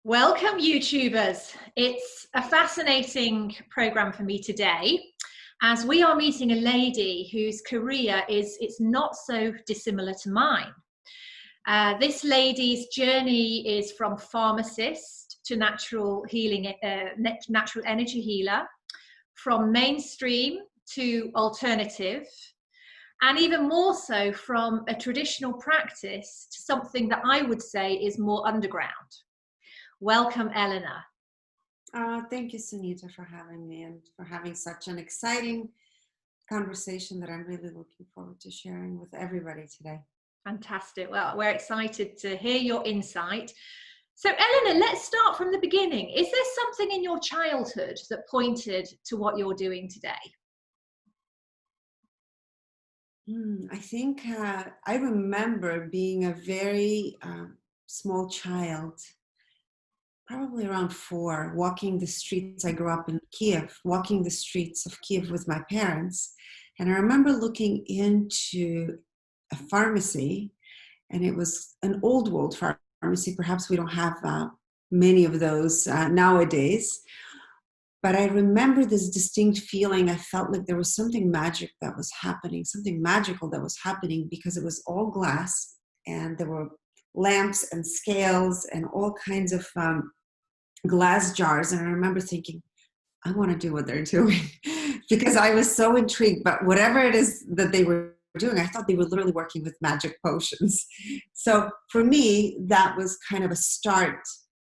Welcome, YouTubers. It's a fascinating program for me today, as we are meeting a lady whose career it's not so dissimilar to mine. This lady's journey is from pharmacist to natural healing, natural energy healer, from mainstream to alternative, and even more so from a traditional practice to something that I would say is more underground. Welcome, Elena. Thank you, Sunita, for having me and for having such an exciting conversation that I'm really looking forward to sharing with everybody today. Fantastic. Well, we're excited to hear your insight. So, Elena, let's start from the beginning. Is there something in your childhood that pointed to what you're doing today? I think I remember being a very small child, probably around 4, walking the streets. I grew up in Kiev, walking the streets of Kiev with my parents. And I remember looking into a pharmacy, and it was an old world pharmacy. Perhaps we don't have many of those nowadays. But I remember this distinct feeling. I felt like there was something magic that was happening, something magical that was happening, because it was all glass and there were lamps and scales and all kinds of glass jars. And I remember thinking, I want to do what they're doing because I was so intrigued. But whatever it is that they were doing, I thought they were literally working with magic potions. So for me, that was kind of a start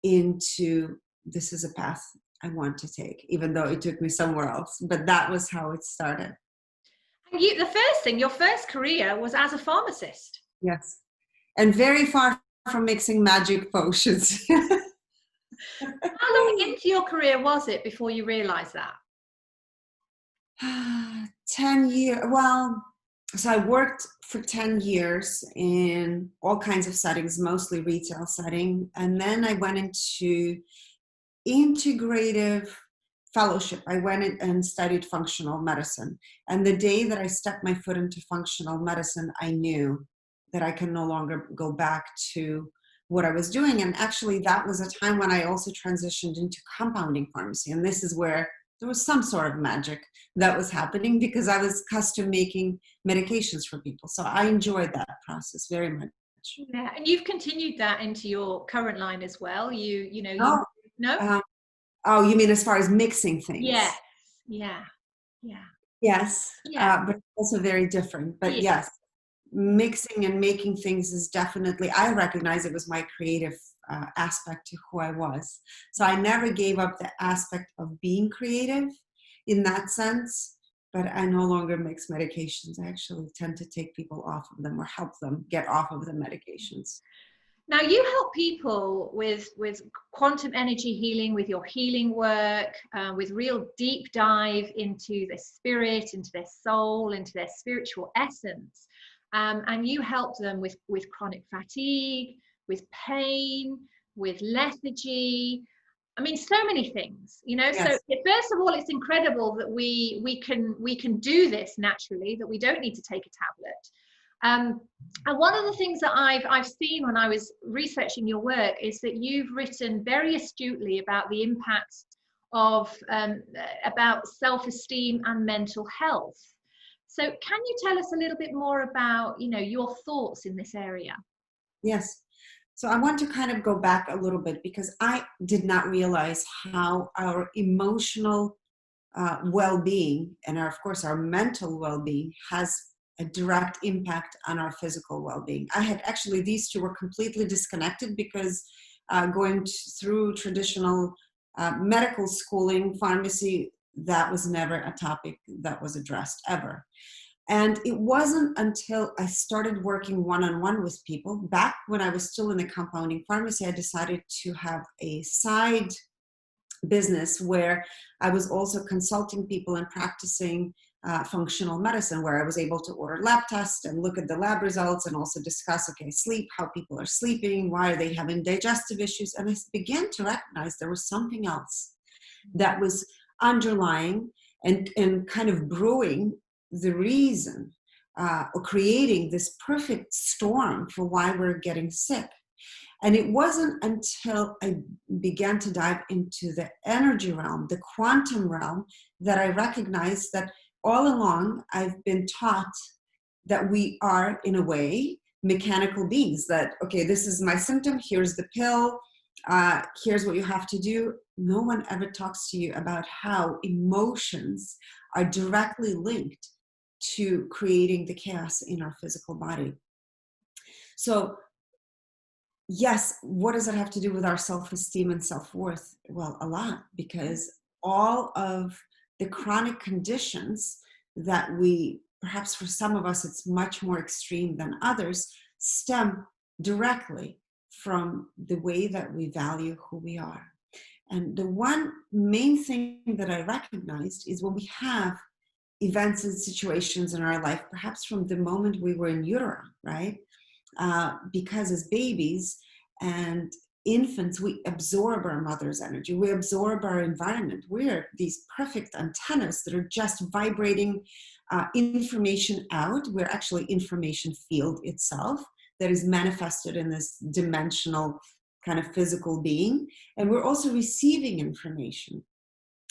into this is a path I want to take, even though it took me somewhere else. But that was how it started. And the first thing, your first career was as a pharmacist. Yes. And very far from mixing magic potions. How long into your career was it before you realized that? 10 years. Well, so I worked for 10 years in all kinds of settings, mostly retail setting. And then I went into integrative fellowship. I went in and studied functional medicine. And the day that I stepped my foot into functional medicine, I knew that I can no longer go back to what I was doing. And actually, that was a time when I also transitioned into compounding pharmacy. And this is where there was some sort of magic that was happening, because I was custom making medications for people. So I enjoyed that process very much. Yeah, and you've continued that into your current line as well. Oh, no? Oh, you mean as far as mixing things? Yes. Yeah. Yes, Yeah. but also very different. But Yeah. yes, mixing and making things is definitely, I recognize it was my creative aspect to who I was. So I never gave up the aspect of being creative in that sense, but I no longer mix medications. I actually tend to take people off of them or help them get off of the medications. Now you help people with quantum energy healing, with your healing work, with real deep dive into their spirit, into their soul, into their spiritual essence. And you help them with chronic fatigue, with pain, with lethargy. I mean, so many things, Yes. So first of all, it's incredible that we can do this naturally, that we don't need to take a tablet. And one of the things that I've seen when I was researching your work is that you've written very astutely about the impacts of about self-esteem and mental health. So can you tell us a little bit more about your thoughts in this area? Yes. So I want to kind of go back a little bit, because I did not realize how our emotional well-being and of course our mental well-being has a direct impact on our physical well-being. I had actually, these two were completely disconnected, because going through traditional medical schooling, pharmacy, that was never a topic that was addressed ever. And it wasn't until I started working one-on-one with people, back when I was still in the compounding pharmacy, I decided to have a side business where I was also consulting people and practicing functional medicine, where I was able to order lab tests and look at the lab results and also discuss, okay, sleep, how people are sleeping, why are they having digestive issues. And I began to recognize there was something else that was underlying and kind of brewing the reason or creating this perfect storm for why we're getting sick. And it wasn't until I began to dive into the energy realm, the quantum realm, that I recognized that all along I've been taught that we are, in a way, mechanical beings. That, okay, this is my symptom, here's the pill, here's what you have to do. No one ever talks to you about how emotions are directly linked to creating the chaos in our physical body. So yes, what does it have to do with our self-esteem and self-worth? Well, a lot, because all of the chronic conditions that we, perhaps for some of us, it's much more extreme than others, stem directly from the way that we value who we are. And the one main thing that I recognized is when we have events and situations in our life, perhaps from the moment we were in utero, right? Because as babies and infants, we absorb our mother's energy. We absorb our environment. We're these perfect antennas that are just vibrating information out. We're actually information field itself that is manifested in this dimensional kind of physical being. And we're also receiving information.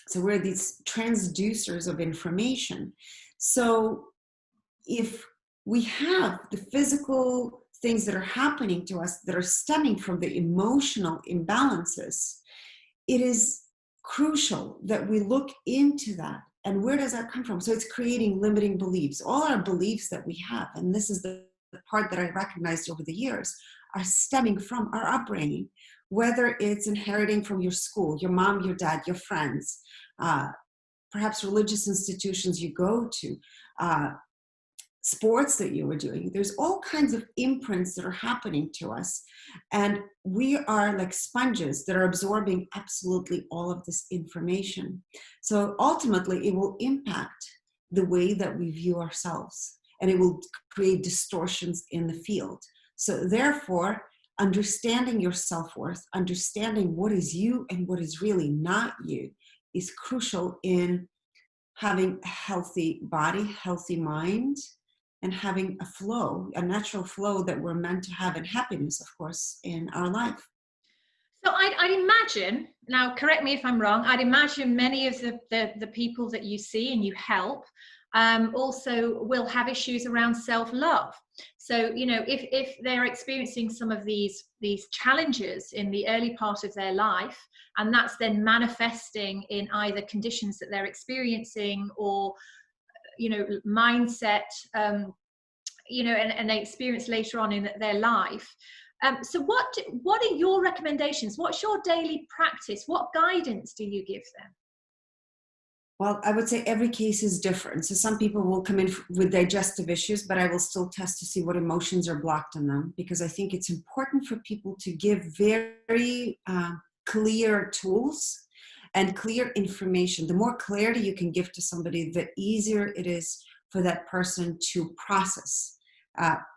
So we're these transducers of information. So if we have the physical things that are happening to us that are stemming from the emotional imbalances, it is crucial that we look into that. And where does that come from? So it's creating limiting beliefs. All our beliefs that we have, and this is the part that I recognized over the years, are stemming from our upbringing, whether it's inheriting from your school, your mom, your dad, your friends, perhaps religious institutions you go to, sports that you were doing. There's all kinds of imprints that are happening to us. And we are like sponges that are absorbing absolutely all of this information. So ultimately, it will impact the way that we view ourselves, and it will create distortions in the field. So therefore, understanding your self-worth, understanding what is you and what is really not you, is crucial in having a healthy body, healthy mind, and having a flow, a natural flow that we're meant to have, and happiness, of course, in our life. So I'd imagine, now correct me if I'm wrong, I'd imagine many of the people that you see and you help also will have issues around self-love. So, you know, if they're experiencing some of these challenges in the early part of their life, and that's then manifesting in either conditions that they're experiencing or, you know, mindset, you know, and they experience later on in their life. So what are your recommendations? What's your daily practice? What guidance do you give them? Well, I would say every case is different. So some people will come in with digestive issues, but I will still test to see what emotions are blocked in them, because I think it's important for people to give very clear tools and clear information. The more clarity you can give to somebody, the easier it is for that person to process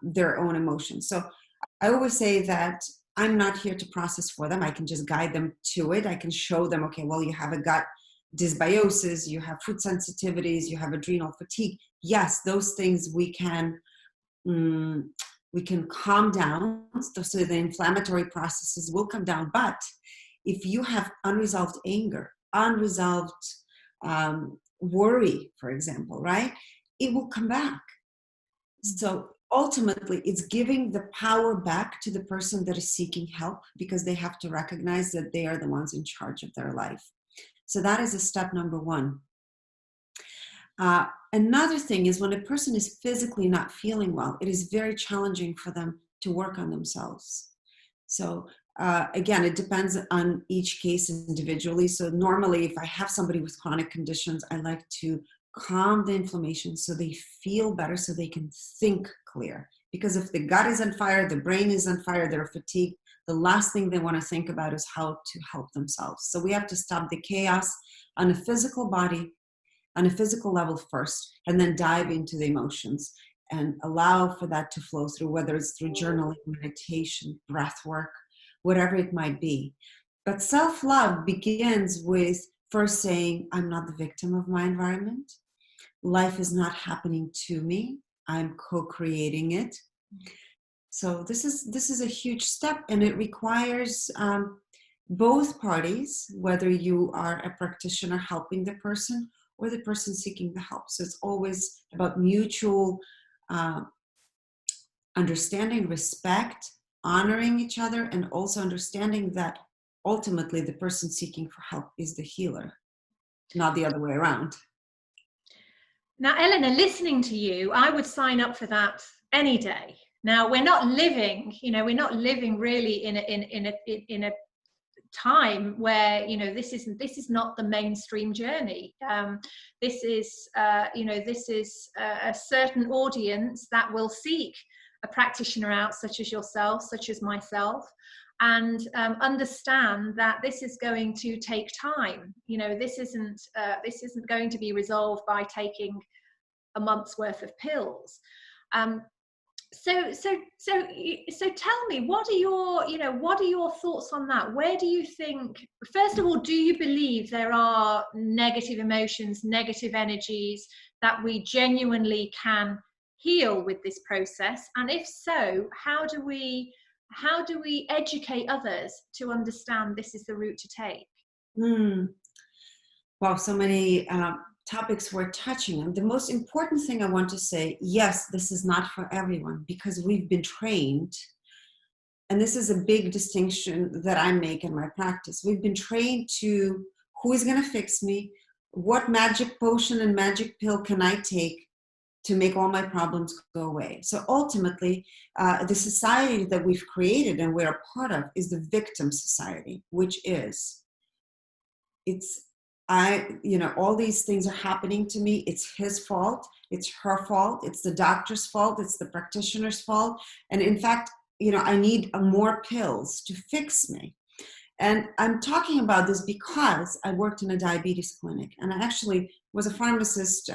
their own emotions. So I always say that I'm not here to process for them. I can just guide them to it. I can show them, okay, well, you have a gut dysbiosis, you have food sensitivities, you have adrenal fatigue. Yes, those things we can calm down, so the inflammatory processes will come down. But if you have unresolved anger, unresolved worry, for example, right, it will come back. So ultimately, it's giving the power back to the person that is seeking help, because they have to recognize that they are the ones in charge of their life. So that is a step number one. Another thing is, when a person is physically not feeling well, it is very challenging for them to work on themselves. So again, it depends on each case individually. So normally, if I have somebody with chronic conditions, I like to calm the inflammation so they feel better, so they can think clear. Because if the gut is on fire, the brain is on fire, they're fatigued, the last thing they want to think about is how to help themselves. So we have to stop the chaos on a physical body, on a physical level first, and then dive into the emotions and allow for that to flow through, whether it's through journaling, meditation, breath work, whatever it might be. But self-love begins with first saying, I'm not the victim of my environment. Life is not happening to me. I'm co-creating it. So this is a huge step, and it requires both parties, whether you are a practitioner helping the person or the person seeking the help. So it's always about mutual understanding, respect, honoring each other, and also understanding that ultimately the person seeking for help is the healer, not the other way around. Now, Elena, listening to you, I would sign up for that any day. Now, we're not living really in a time where, you know, this is not the mainstream journey. This is a certain audience that will seek a practitioner out, such as yourself, such as myself, and understand that this is going to take time. You know, this isn't going to be resolved by taking a month's worth of pills. So tell me, what are your thoughts on that? Where do you think, first of all, do you believe there are negative emotions, negative energies that we genuinely can heal with this process? And if so, how do we educate others to understand this is the route to take? Wow, so many topics we're touching on. The most important thing I want to say, yes, this is not for everyone, because we've been trained, and this is a big distinction that I make in my practice. We've been trained to who is going to fix me, what magic potion and magic pill can I take to make all my problems go away. So ultimately, the society that we've created and we're a part of is the victim society, which is, all these things are happening to me. It's his fault. It's her fault. It's the doctor's fault. It's the practitioner's fault. And in fact, I need more pills to fix me. And I'm talking about this because I worked in a diabetes clinic, and I actually was a pharmacist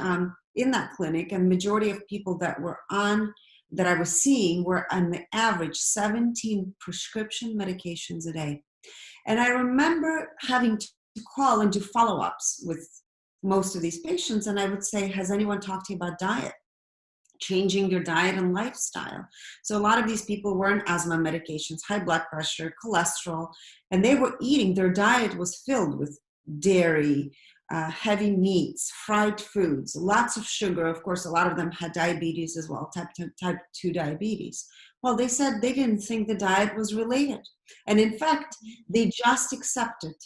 in that clinic. And majority of people that I was seeing were on the average 17 prescription medications a day. And I remember having to call and do follow-ups with most of these patients, and I would say, has anyone talked to you about diet? Changing your diet and lifestyle. So a lot of these people were on asthma medications, high blood pressure, cholesterol, and they were eating, their diet was filled with dairy, heavy meats, fried foods, lots of sugar. Of course, a lot of them had diabetes as well, type 2 diabetes. Well, they said they didn't think the diet was related. And in fact, they just accepted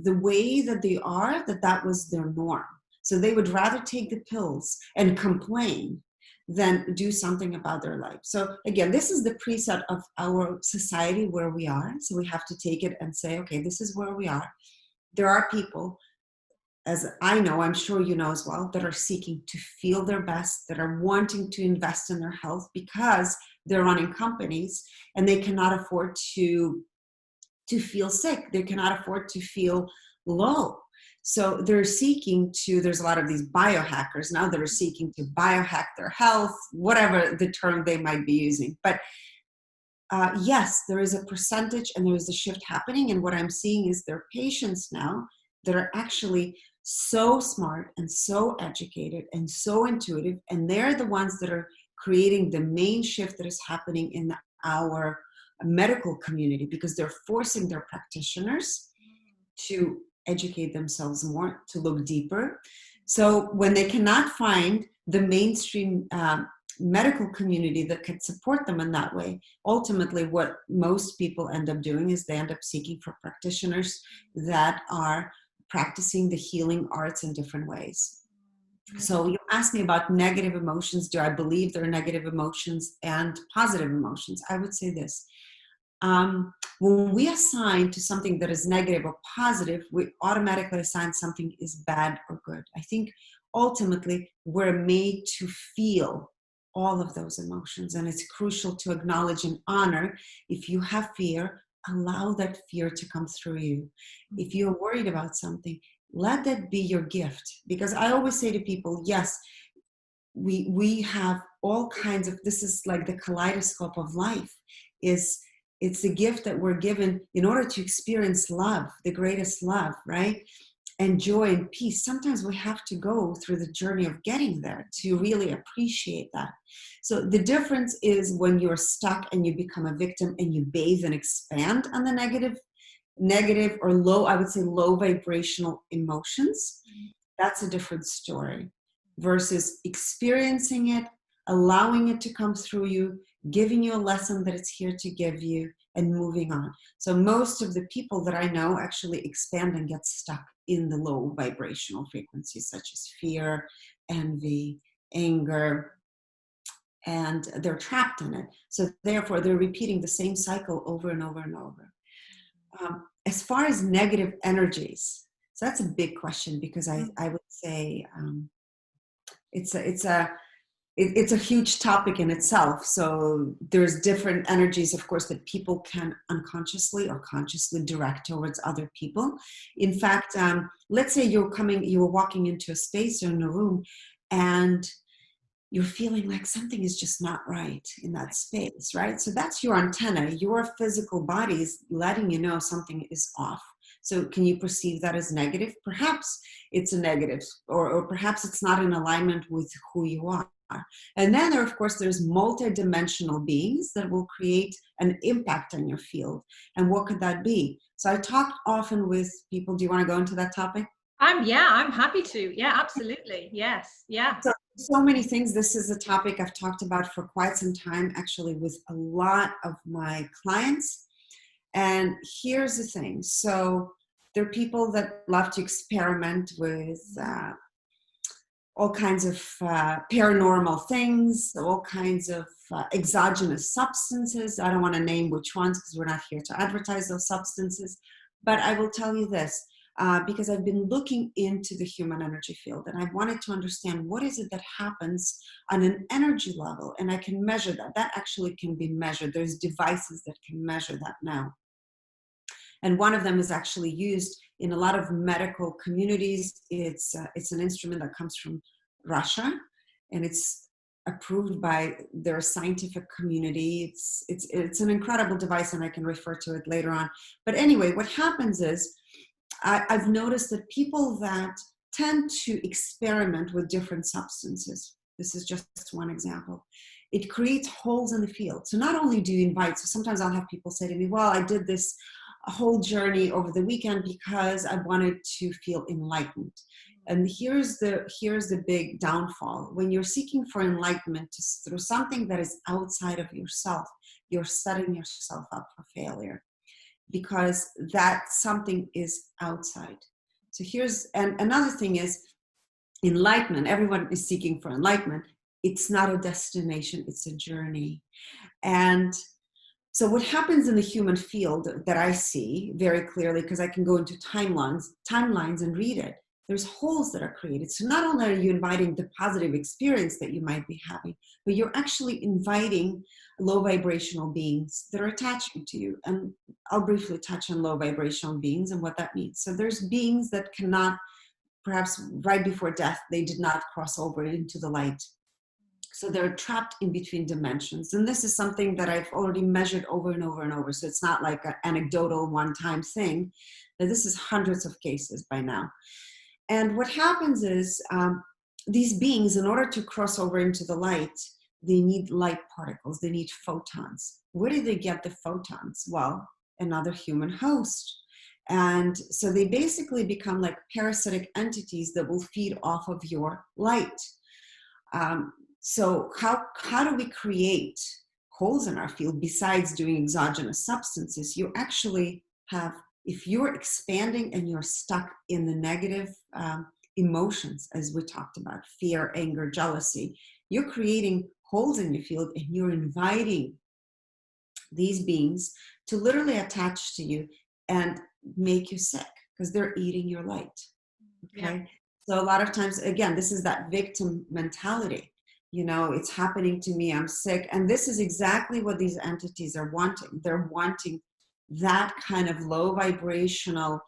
the way that they are, that was their norm. So they would rather take the pills and complain than do something about their life. So again, this is the preset of our society where we are. So we have to take it and say, okay, this is where we are. There are people, as I know, I'm sure you know as well, that are seeking to feel their best, that are wanting to invest in their health because they're running companies and they cannot afford to feel sick. They cannot afford to feel low. So they're seeking to, there's a lot of these biohackers now that are seeking to biohack their health, whatever the term they might be using. But yes, there is a percentage and there is a shift happening. And what I'm seeing is there are patients now that are actually so smart and so educated and so intuitive. And they're the ones that are creating the main shift that is happening in our medical community, because they're forcing their practitioners to educate themselves more, to look deeper. So when they cannot find the mainstream medical community that could support them in that way, ultimately what most people end up doing is they end up seeking for practitioners that are practicing the healing arts in different ways. So you asked me about negative emotions. Do I believe there are negative emotions and positive emotions? I would say this. When we assign to something that is negative or positive, we automatically assign something is bad or good. I think ultimately we're made to feel all of those emotions, and it's crucial to acknowledge and honor. If you have fear, allow that fear to come through you. If you're worried about something, let that be your gift. Because I always say to people, yes, we have all kinds of, this is like the kaleidoscope of life. It's the gift that we're given in order to experience love, the greatest love, right? and joy and peace, sometimes we have to go through the journey of getting there to really appreciate that. So the difference is when you're stuck and you become a victim and you bathe and expand on the negative or low, I would say low vibrational emotions, that's a different story versus experiencing it, allowing it to come through you, giving you a lesson that it's here to give you, and moving on. So most of the people that I know actually expand and get stuck in the low vibrational frequencies, such as fear, envy, anger, and they're trapped in it. So therefore, they're repeating the same cycle over and over and over. As far as negative energies, so that's a big question, because I would say it's a huge topic in itself. So there's different energies, of course, that people can unconsciously or consciously direct towards other people. In fact, let's say you're walking into a space or in a room, and you're feeling like something is just not right in that space, right? So that's your antenna. Your physical body is letting you know something is off. So can you perceive that as negative? Perhaps it's a negative, or perhaps it's not in alignment with who you are. And then of course, there's multi-dimensional beings that will create an impact on your field. And what could that be? So I talk often with people. Do you want to go into that topic? I'm happy to. Yeah, absolutely. Yes. Yeah. So many things. This is a topic I've talked about for quite some time, actually, with a lot of my clients. And here's the thing. So there are people that love to experiment with all kinds of paranormal things, all kinds of exogenous substances. I don't want to name which ones because we're not here to advertise those substances. But I will tell you this. Because I've been looking into the human energy field, and I wanted to understand what is it that happens on an energy level, and I can measure that. That actually can be measured. There's devices that can measure that now. And one of them is actually used in a lot of medical communities. It's an instrument that comes from Russia, and it's approved by their scientific community. It's an incredible device, and I can refer to it later on. But anyway, what happens is, I've noticed that people that tend to experiment with different substances, this is just one example, it creates holes in the field. So not only do you invite, so sometimes I'll have people say to me, well, I did this whole journey over the weekend because I wanted to feel enlightened. And here's the big downfall. When you're seeking for enlightenment through something that is outside of yourself, you're setting yourself up for failure, because that something is outside. So and another thing is enlightenment. Everyone is seeking for enlightenment. It's not a destination, it's a journey. And so what happens in the human field that I see very clearly, because I can go into timelines and read it, there's holes that are created. So not only are you inviting the positive experience that you might be having, but you're actually inviting low vibrational beings that are attaching to you. And I'll briefly touch on low vibrational beings and what that means. So there's beings that cannot, perhaps right before death, they did not cross over into the light. So they're trapped in between dimensions. And this is something that I've already measured over and over and over. So it's not like an anecdotal one-time thing. This is hundreds of cases by now. And what happens is these beings, in order to cross over into the light, they need light particles, they need photons. Where do they get the photons? Well, another human host. And so they basically become like parasitic entities that will feed off of your light. So how do we create holes in our field besides doing exogenous substances? You actually have, if you're expanding and you're stuck in the negative emotions, as we talked about, fear, anger, jealousy, you're creating holes in your field, and you're inviting these beings to literally attach to you and make you sick because they're eating your light. Okay. Yeah. So a lot of times, again, this is that victim mentality. You know, it's happening to me, I'm sick. And this is exactly what these entities are wanting. They're wanting that kind of low vibrational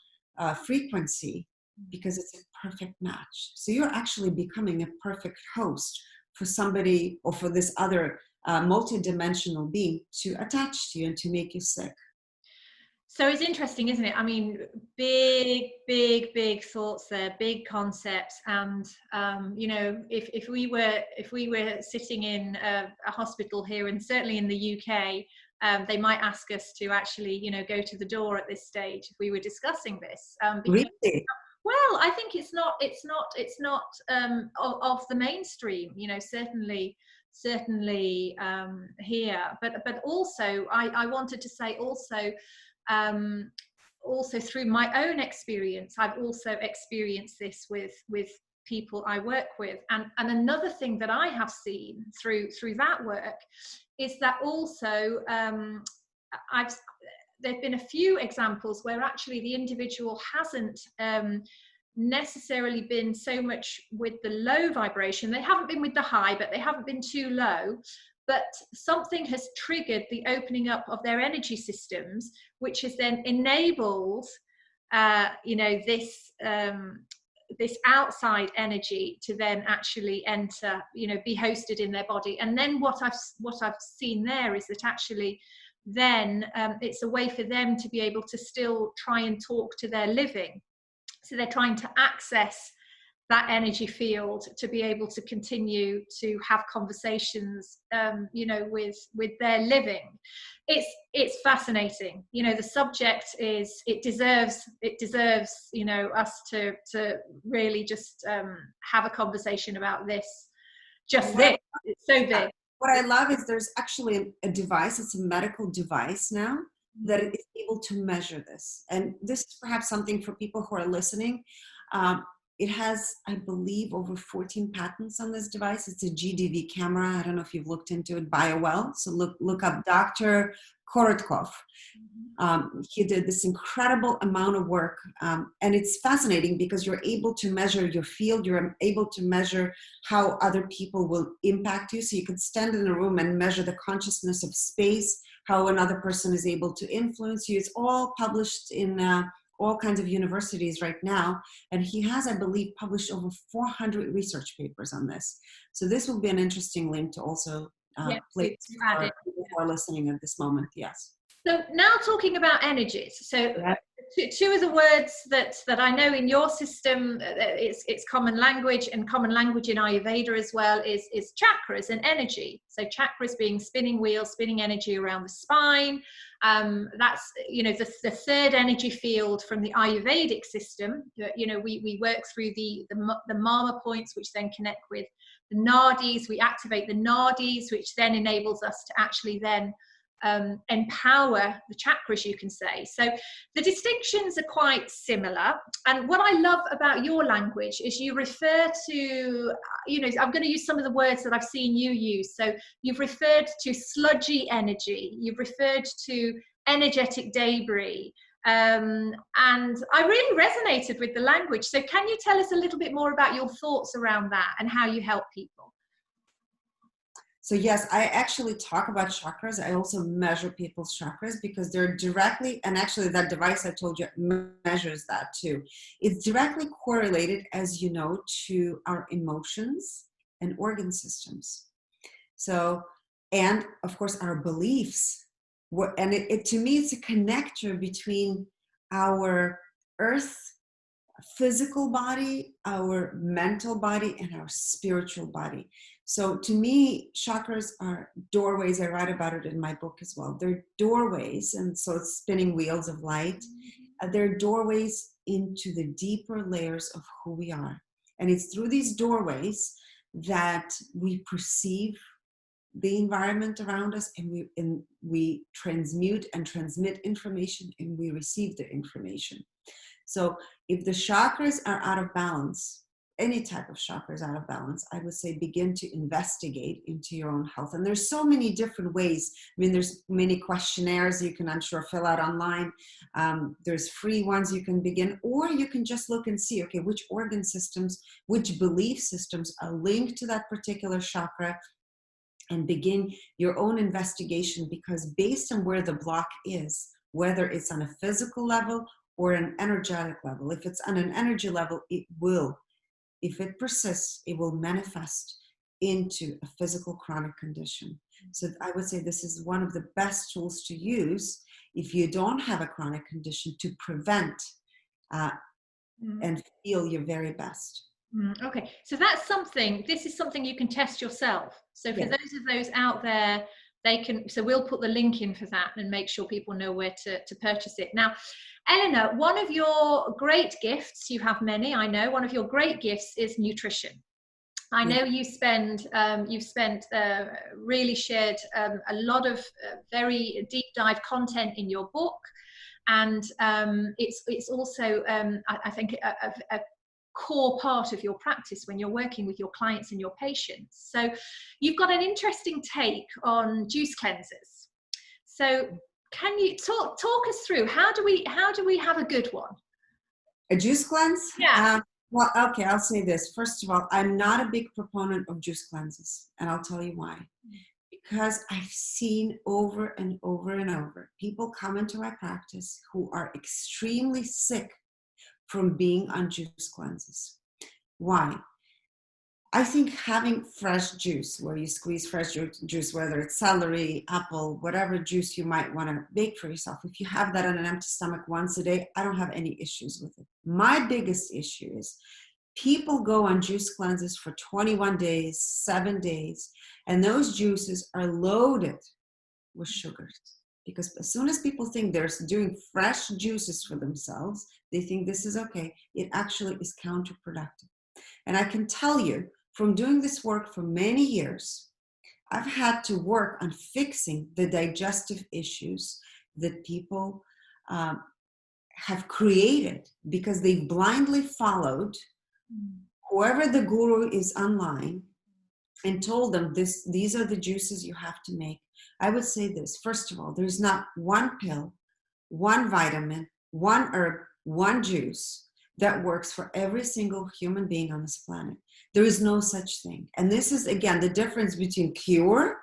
frequency because it's a perfect match. So you're actually becoming a perfect host for somebody or for this other multidimensional being to attach to you and to make you sick. So it's interesting, isn't it? I mean, big thoughts there, big concepts, and you know, if we were sitting in a hospital here, and certainly in the UK, they might ask us to actually, you know, go to the door at this stage if we were discussing this. Because, Really? well, I think it's not of the mainstream, you know, certainly here, but also I wanted to say also. Also through my own experience, I've also experienced this with people I work with, and another thing that I have seen through that work is that also there've been a few examples where actually the individual hasn't necessarily been so much with the low vibration. They haven't been with the high, but they haven't been too low. But something has triggered the opening up of their energy systems, which has then enabled, you know, this outside energy to then actually enter, you know, be hosted in their body. And then what I've seen there is that actually then it's a way for them to be able to still try and talk to their living. So they're trying to access that energy field to be able to continue to have conversations, you know, with their living. It's fascinating. You know, the subject is, it deserves, you know, us to really just have a conversation about this. Just this. It's so big. What I love is there's actually a device, it's a medical device now, that is able to measure this. And this is perhaps something for people who are listening. It has, I believe, over 14 patents on this device. It's a GDV camera. I don't know if you've looked into it, BioWell. So look up Dr. Korotkov. He did this incredible amount of work. And it's fascinating because you're able to measure your field. You're able to measure how other people will impact you. So you could stand in a room and measure the consciousness of space, how another person is able to influence you. It's all published in all kinds of universities right now. And he has, I believe, published over 400 research papers on this. So this will be an interesting link to also place for people who are listening at this moment. Yes. So now talking about energies. So two of the words that I know in your system, it's common language, and common language in Ayurveda as well is chakras and energy. So chakras being spinning wheels, spinning energy around the spine. That's, you know, the third energy field from the Ayurvedic system. You know, we work through the mama points, which then connect with the nadis. We activate the nadis, which then enables us to actually then empower the chakras, you can say. So the distinctions are quite similar, and what I love about your language is you refer to, you know, I'm going to use some of the words that I've seen you use. So you've referred to sludgy energy, you've referred to energetic debris, and I really resonated with the language. So can you tell us a little bit more about your thoughts around that and how you help people? So yes, I actually talk about chakras. I also measure people's chakras because they're directly, and actually that device I told you measures that too. It's directly correlated, as you know, to our emotions and organ systems. So, and of course our beliefs. And it to me, it's a connector between our earth physical body, our mental body, and our spiritual body. So to me, chakras are doorways. I write about it in my book as well. They're doorways, and so it's spinning wheels of light. They're doorways into the deeper layers of who we are. And it's through these doorways that we perceive the environment around us, and we transmute and transmit information, and we receive the information. So if the chakras are out of balance, any type of chakras out of balance, I would say begin to investigate into your own health. And there's so many different ways. I mean, there's many questionnaires you can, I'm sure, fill out online. There's free ones you can begin, or you can just look and see, okay, which organ systems, which belief systems are linked to that particular chakra, and begin your own investigation, because based on where the block is, whether it's on a physical level or an energetic level. If it's on an energy level, it will, if it persists, it will manifest into a physical chronic condition. So I would say this is one of the best tools to use. if you don't have a chronic condition, to prevent and feel your very best. Okay, so this is something you can test yourself. So for those out there, they can, so we'll put the link in for that and make sure people know where to purchase it. Now, Elena, one of your great gifts, you have many, I know, one of your great gifts is nutrition. I know you've really shared a lot of very deep dive content in your book, and it's also I think a core part of your practice when you're working with your clients and your patients. So you've got an interesting take on juice cleansers. So can you talk us through how do we have a good one? A juice cleanse? Yeah. Well, okay, I'll say this. First of all, I'm not a big proponent of juice cleanses, and I'll tell you why. Because I've seen over and over and over people come into my practice who are extremely sick from being on juice cleanses. Why? I think having fresh juice, where you squeeze fresh juice, whether it's celery, apple, whatever juice you might want to make for yourself, if you have that on an empty stomach once a day, I don't have any issues with it. My biggest issue is people go on juice cleanses for 21 days, 7 days, and those juices are loaded with sugars. Because as soon as people think they're doing fresh juices for themselves, they think this is okay. It actually is counterproductive. And I can tell you, from doing this work for many years, I've had to work on fixing the digestive issues that people have created because they blindly followed whoever the guru is online and told them these are the juices you have to make. I would say this, first of all, there's not one pill, one vitamin, one herb, one juice that works for every single human being on this planet. There is no such thing. And this is, again, the difference between cure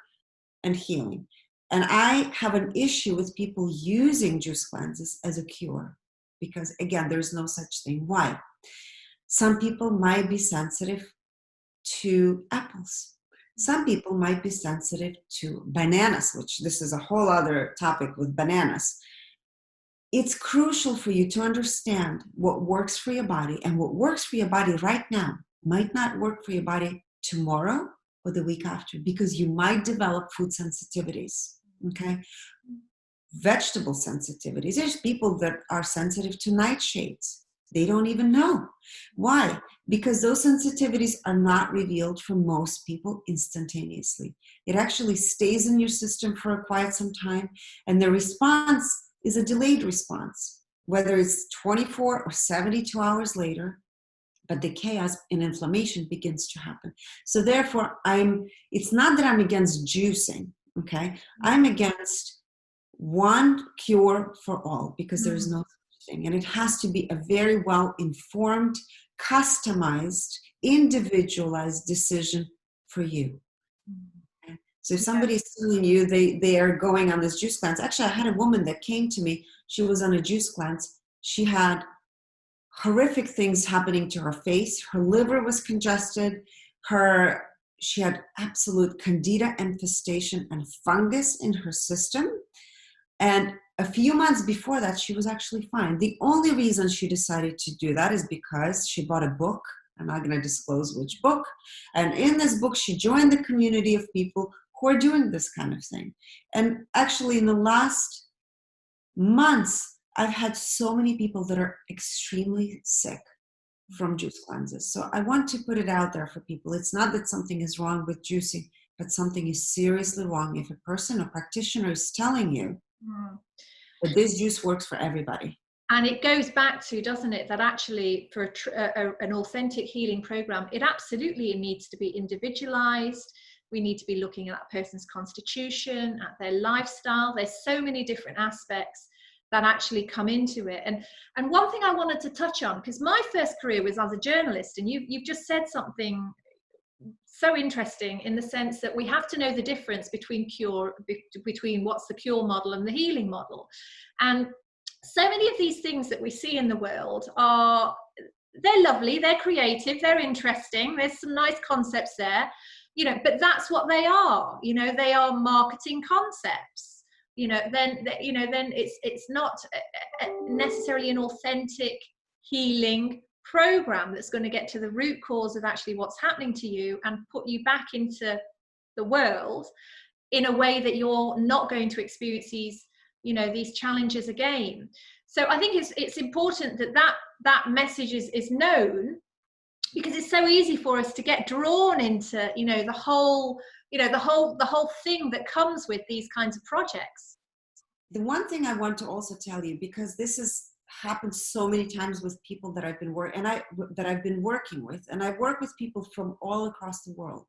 and healing. And I have an issue with people using juice cleanses as a cure because, again, there's no such thing. Why? Some people might be sensitive to apples. Some people might be sensitive to bananas, which this is a whole other topic with bananas. It's crucial for you to understand what works for your body, and what works for your body right now might not work for your body tomorrow or the week after, because you might develop food sensitivities, okay? Vegetable sensitivities. There's people that are sensitive to nightshades. They don't even know. Why? Because those sensitivities are not revealed for most people instantaneously. It actually stays in your system for quite some time, and the response is a delayed response, whether it's 24 or 72 hours later, but the chaos and inflammation begins to happen. So therefore, it's not that I'm against juicing, okay? I'm against one cure for all, because there is no such thing. And it has to be a very well-informed, customized, individualized decision for you. Okay? So if somebody's telling you they are going on this juice cleanse, actually I had a woman that came to me, she was on a juice cleanse. She had horrific things happening to her face. Her liver was congested. She had absolute candida infestation and fungus in her system. And a few months before that, she was actually fine. The only reason she decided to do that is because she bought a book. I'm not going to disclose which book. And in this book, she joined the community of people who are doing this kind of thing. And actually, in the last months, I've had so many people that are extremely sick from juice cleanses. So I want to put it out there for people. It's not that something is wrong with juicing, but something is seriously wrong if a person or practitioner is telling you that this juice works for everybody. And it goes back to, doesn't it, that actually for an authentic healing program, it absolutely needs to be individualized. We need to be looking at that person's constitution, at their lifestyle. There's so many different aspects that actually come into it. And one thing I wanted to touch on, because my first career was as a journalist, and you've just said something so interesting in the sense that we have to know the difference between what's the cure model and the healing model. And so many of these things that we see in the world they're lovely, they're creative, they're interesting, there's some nice concepts there, but that's what they are. They are marketing concepts. then it's not necessarily an authentic healing program that's going to get to the root cause of actually what's happening to you and put you back into the world in a way that you're not going to experience these challenges again. So I think it's important that message is known, because it's so easy for us to get drawn into the whole thing that comes with these kinds of projects. The one thing I want to also tell you, because this has happened so many times with people that I've been working with, and I work with people from all across the world.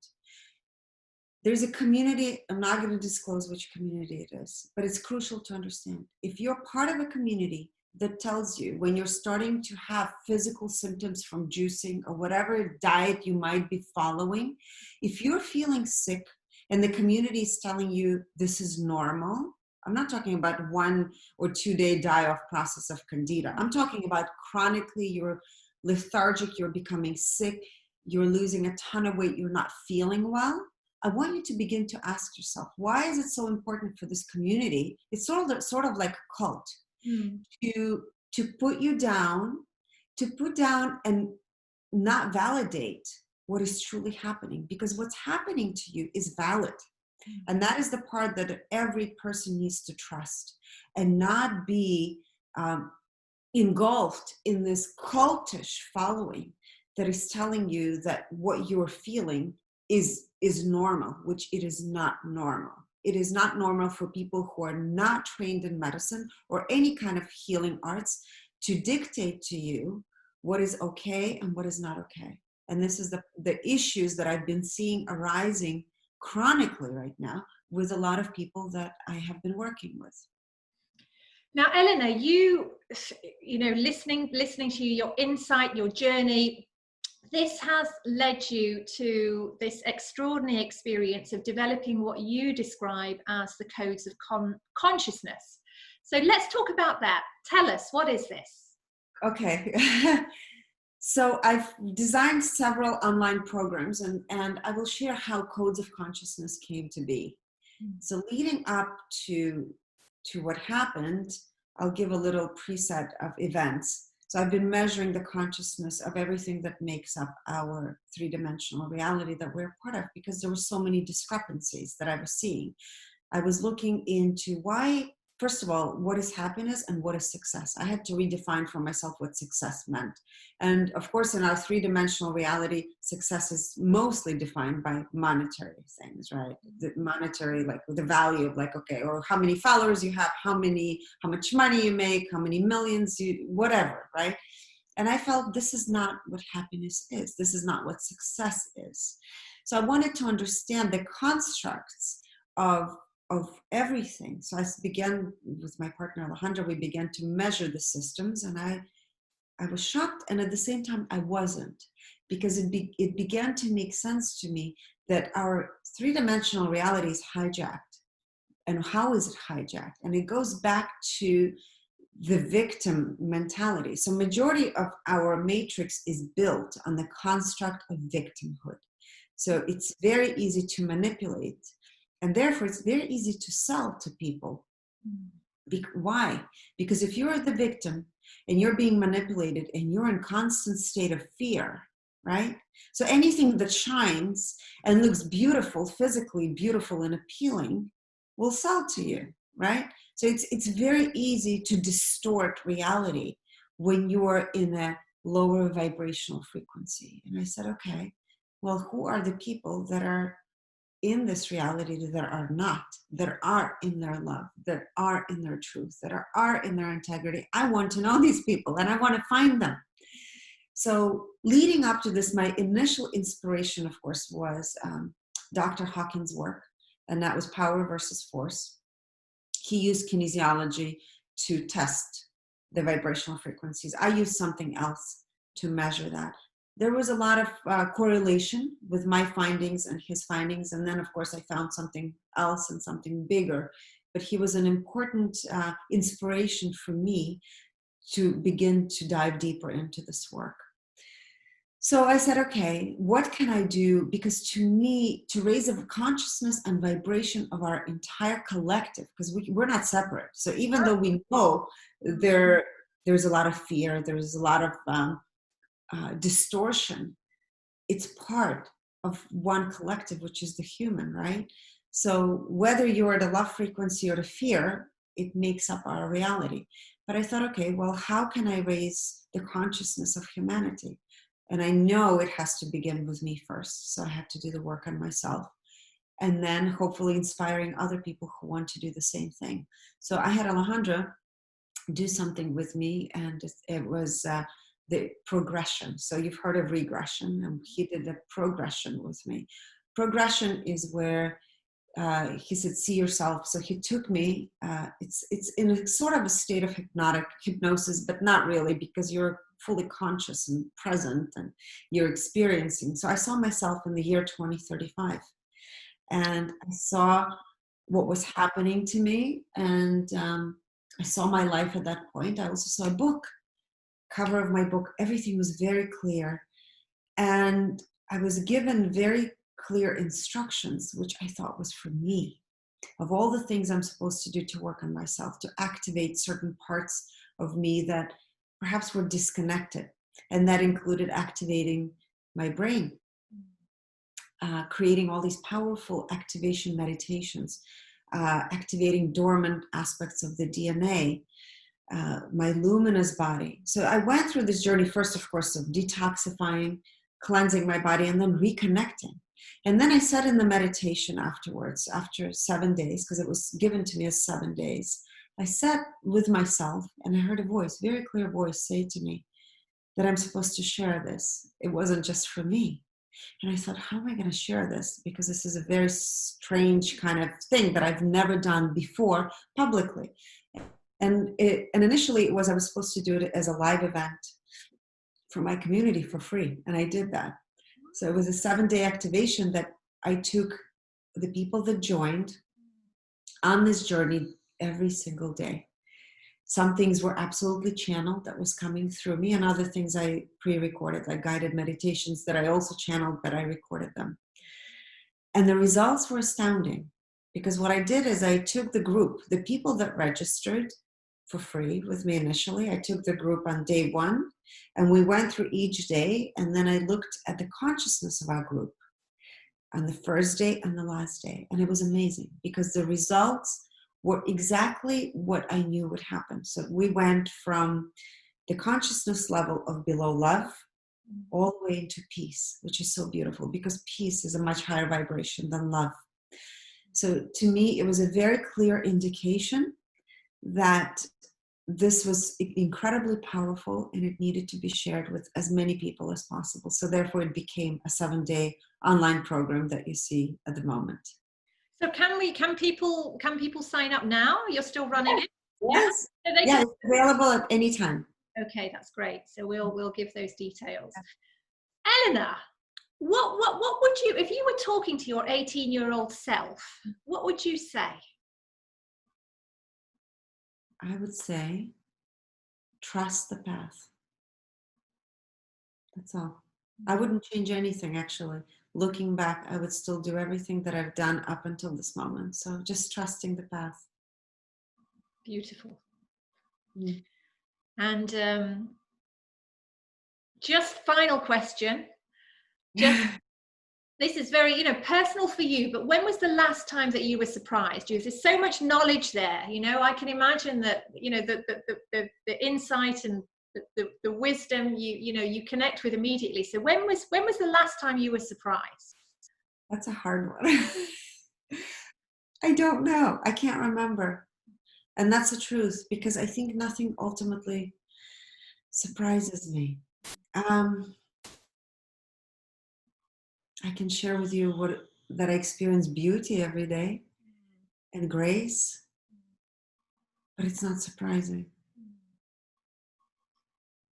There's a community, I'm not going to disclose which community it is, but it's crucial to understand. If you're part of a community that tells you when you're starting to have physical symptoms from juicing or whatever diet you might be following, if you're feeling sick and the community is telling you this is normal, I'm not talking about 1 or 2 day die-off process of candida. I'm talking about chronically you're lethargic, you're becoming sick, you're losing a ton of weight, you're not feeling well. I want you to begin to ask yourself, why is it so important for this community? It's sort of like a cult. To put you down, to put down and not validate what is truly happening, because what's happening to you is valid. And that is the part that every person needs to trust and not be engulfed in this cultish following that is telling you that what you're feeling is normal, which it is not normal. It is not normal for people who are not trained in medicine or any kind of healing arts to dictate to you what is okay and what is not okay. And this is the issues that I've been seeing arising chronically right now with a lot of people that I have been working with. Now, Elena, listening to you, your insight, your journey, this has led you to this extraordinary experience of developing what you describe as the codes of consciousness. So let's talk about that. Tell us, what is this? Okay. So I've designed several online programs, and I will share how codes of consciousness came to be. So leading up to what happened, I'll give a little preset of events. So I've been measuring the consciousness of everything that makes up our three-dimensional reality that we're part of, because there were so many discrepancies that I was seeing. I was looking into why, first of all, what is happiness and what is success? I had to redefine for myself what success meant. And of course, in our three-dimensional reality, success is mostly defined by monetary things, right? The monetary, like the value of like, okay, or how many followers you have, how much money you make, how many millions whatever, right? And I felt this is not what happiness is. This is not what success is. So I wanted to understand the constructs of everything. So I began with my partner Alejandra, we began to measure the systems, and I was shocked, and at the same time I wasn't, because it began to make sense to me that our three-dimensional reality is hijacked. And how is it hijacked? And it goes back to the victim mentality. So majority of our matrix is built on the construct of victimhood. So it's very easy to manipulate. And therefore, it's very easy to sell to people. Why? Because if you're the victim and you're being manipulated and you're in constant state of fear, right? So anything that shines and looks beautiful, physically beautiful and appealing, will sell to you, right? So it's very easy to distort reality when you're in a lower vibrational frequency. And I said, okay, well, who are the people that are in this reality that are not, that are in their love, that are in their truth, that are in their integrity? I want to know these people and I want to find them. So leading up to this, my initial inspiration, of course, was Dr. Hawkins' work, and that was Power versus Force. He used kinesiology to test the vibrational frequencies. I used something else to measure that. There was a lot of correlation with my findings and his findings. And then, of course, I found something else and something bigger. But he was an important inspiration for me to begin to dive deeper into this work. So I said, okay, what can I do? Because to me, to raise the consciousness and vibration of our entire collective, because we're not separate. So even though we know there's a lot of fear, there's a lot of distortion, it's part of one collective, which is the human, right? So whether you're at a love frequency or the fear, it makes up our reality. But I thought, okay, well, how can I raise the consciousness of humanity? And I know it has to begin with me first. So I had to do the work on myself. And then hopefully inspiring other people who want to do the same thing. So I had Alejandra do something with me, and it was the progression. So you've heard of regression, and he did the progression with me. Progression is where he said, see yourself. So he took me, it's in a sort of a state of hypnosis, but not really, because you're fully conscious and present and you're experiencing. So I saw myself in the year 2035, and I saw what was happening to me, and I saw my life at that point. I also saw a book, cover of my book. Everything was very clear, and I was given very clear instructions, which I thought was for me, of all the things I'm supposed to do to work on myself, to activate certain parts of me that perhaps were disconnected. And that included activating my brain, creating all these powerful activation meditations, activating dormant aspects of the DNA, my luminous body. So I went through this journey first, of course, of detoxifying, cleansing my body, and then reconnecting. And then I sat in the meditation afterwards, after 7 days, because it was given to me as 7 days. I sat with myself, and I heard a voice, very clear voice, say to me that I'm supposed to share this. It wasn't just for me. And I thought, how am I going to share this? Because this is a very strange kind of thing that I've never done before publicly. And initially it was, I was supposed to do it as a live event for my community for free. And I did that. So it was a 7-day activation that I took the people that joined on this journey every single day. Some things were absolutely channeled that was coming through me, and other things I pre-recorded, like guided meditations that I also channeled, but I recorded them. And the results were astounding, because what I did is I took the group, the people that registered for free with me initially, I took the group on day 1, and we went through each day, and then I looked at the consciousness of our group on the first day and the last day. And it was amazing, because the results were exactly what I knew would happen. So we went from the consciousness level of below love all the way into peace, which is so beautiful, because peace is a much higher vibration than love. So to me, it was a very clear indication that this was incredibly powerful, and it needed to be shared with as many people as possible. So therefore it became a 7-day online program that you see at the moment. So can people sign up now? You're still running it? Yes. Yeah, it's available at any time. Okay, that's great. So we'll give those details. Elena, what would you, if you were talking to your 18-year-old self, what would you say? I would say, trust the path. That's all. I wouldn't change anything, actually. Looking back, I would still do everything that I've done up until this moment. So just trusting the path. Beautiful. And just final question. Just this is very, personal for you, but when was the last time that you were surprised? There's so much knowledge there, I can imagine that, the insight and the wisdom you connect with immediately. So when was the last time you were surprised? That's a hard one. I don't know. I can't remember. And that's the truth, because I think nothing ultimately surprises me. I can share with you that I experience beauty every day and grace, but it's not surprising.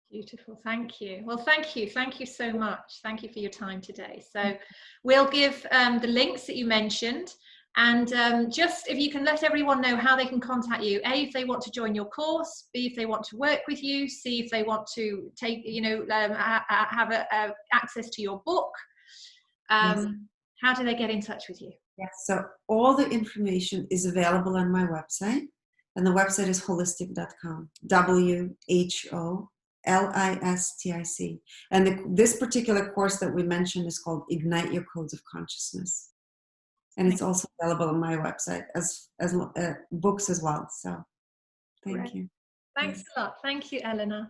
Beautiful. Thank you. Well, thank you so much. Thank you for your time today. So we'll give the links that you mentioned And just if you can let everyone know how they can contact you, A, if they want to join your course, B, if they want to work with you, C, if they want to take, have access to your book. Yes. How do they get in touch with you? Yes. So all the information is available on my website. And the website is wholistic.com. WHOLISTIC. And this particular course that we mentioned is called Ignite Your Codes of Consciousness. And it's also available on my website as books as well. So thank you. Thanks a lot. Thank you, Elena.